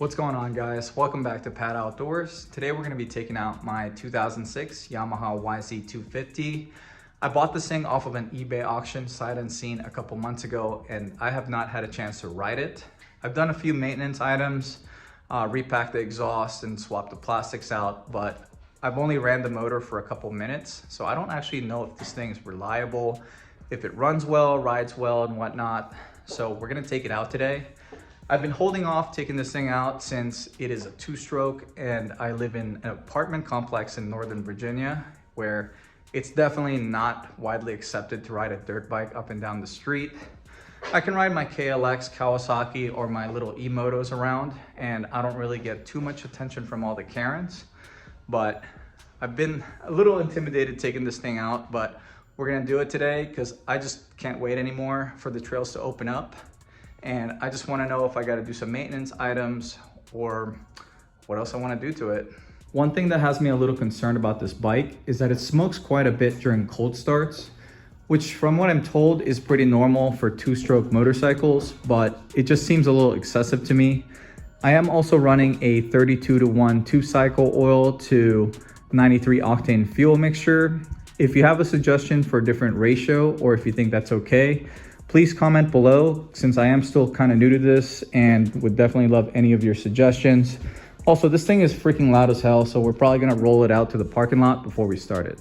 What's going on, guys? Welcome back to Pat Outdoors. Today we're going to be taking out my 2006 Yamaha YZ250. I bought this thing off of an eBay auction sight unseen a couple months ago, and I have not had a chance to ride it. I've done a few maintenance items, repacked the exhaust and swapped the plastics out, but I've only ran the motor for a couple minutes, so I don't actually know if this thing is reliable, if it runs well, rides well, and whatnot. So we're going to take it out today. I've been holding off taking this thing out since it is a two-stroke, and I live in an apartment complex in Northern Virginia where it's definitely not widely accepted to ride a dirt bike up and down the street. I can ride my KLX, Kawasaki, or my little e-motos around, and I don't really get too much attention from all the Karens, but I've been a little intimidated taking this thing out, but we're gonna do it today because I just can't wait anymore for the trails to open up. And I just wanna know if I gotta do some maintenance items or what else I wanna do to it. One thing that has me a little concerned about this bike is that it smokes quite a bit during cold starts, which from what I'm told is pretty normal for two-stroke motorcycles, but it just seems a little excessive to me. I am also running a 32-to-1 two-cycle oil to 93 octane fuel mixture. If you have a suggestion for a different ratio, or if you think that's okay, please comment below, since I am still kind of new to this and would definitely love any of your suggestions. Also, this thing is freaking loud as hell, so we're probably gonna roll it out to the parking lot before we start it.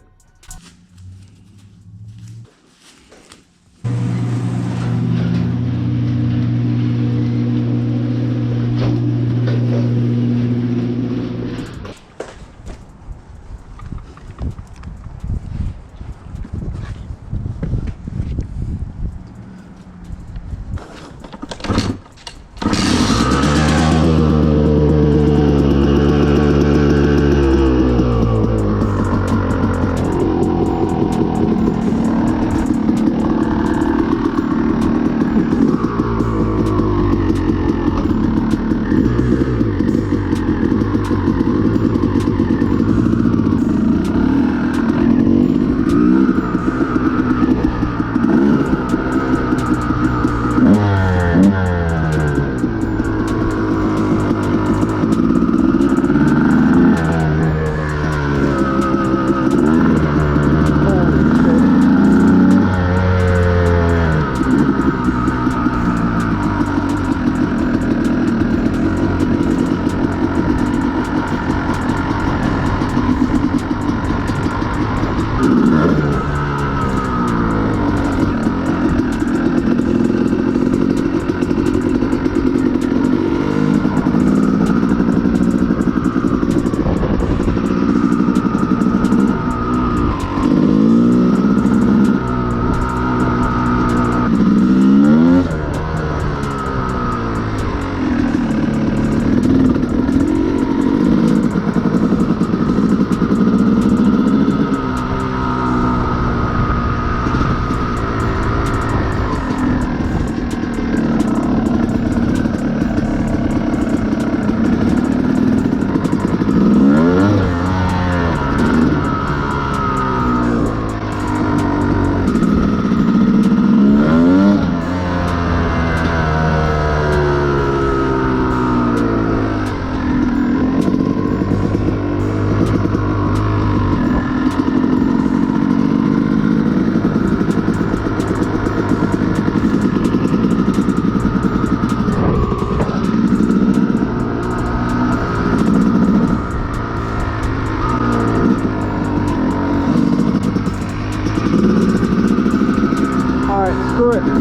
Screw it. Let's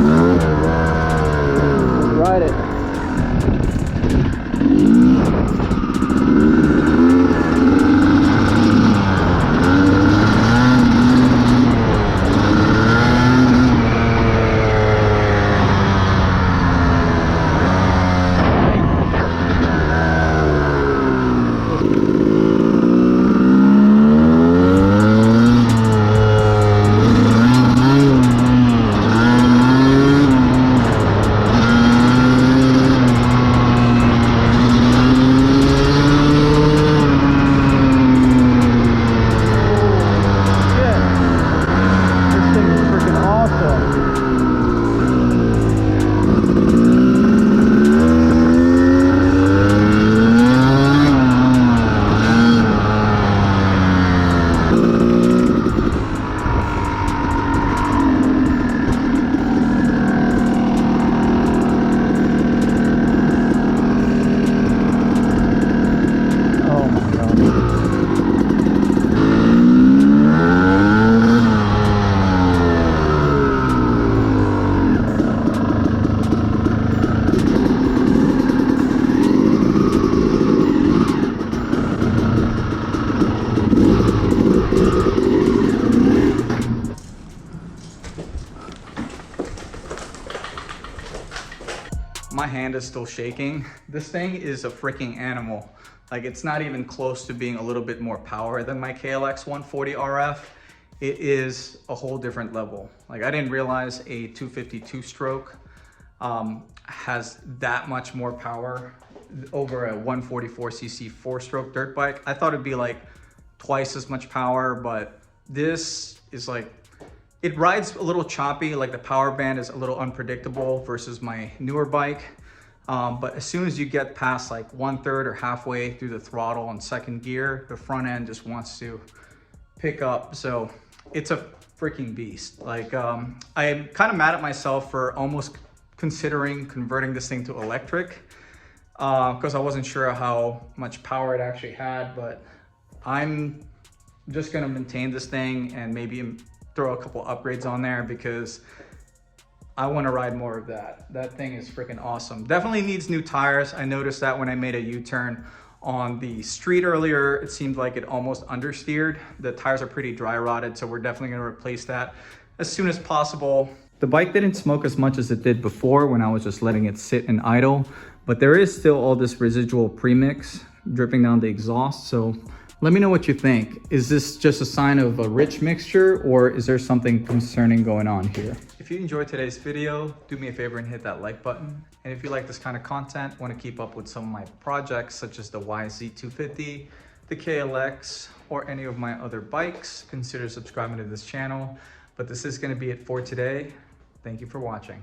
ride it. My hand is still shaking. This thing is a freaking animal. Like, it's not even close to being a little bit more power than my KLX 140 RF. It is a whole different level. Like, I didn't realize a 250 two-stroke has that much more power over a 144cc four-stroke dirt bike. I thought it'd be like twice as much power, but this is like, it rides a little choppy, like the power band is a little unpredictable versus my newer bike. But as soon as you get past like 1/3 or halfway through the throttle on second gear, the front end just wants to pick up. So it's a freaking beast. Like, I'm kind of mad at myself for almost considering converting this thing to electric because I wasn't sure how much power it actually had, but I'm just gonna maintain this thing and maybe throw a couple upgrades on there because I want to ride more of that. That thing is freaking awesome. Definitely needs new tires. I noticed that when I made a U-turn on the street earlier, it seemed like it almost understeered. The tires are pretty dry rotted, so we're definitely going to replace that as soon as possible. The bike didn't smoke as much as it did before when I was just letting it sit and idle, but there is still all this residual premix dripping down the exhaust. So let me know what you think. Is this just a sign of a rich mixture, or is there something concerning going on here? If you enjoyed today's video, do me a favor and hit that like button. And if you like this kind of content, want to keep up with some of my projects such as the YZ250, the KLX, or any of my other bikes, consider subscribing to this channel. But this is going to be it for today. Thank you for watching.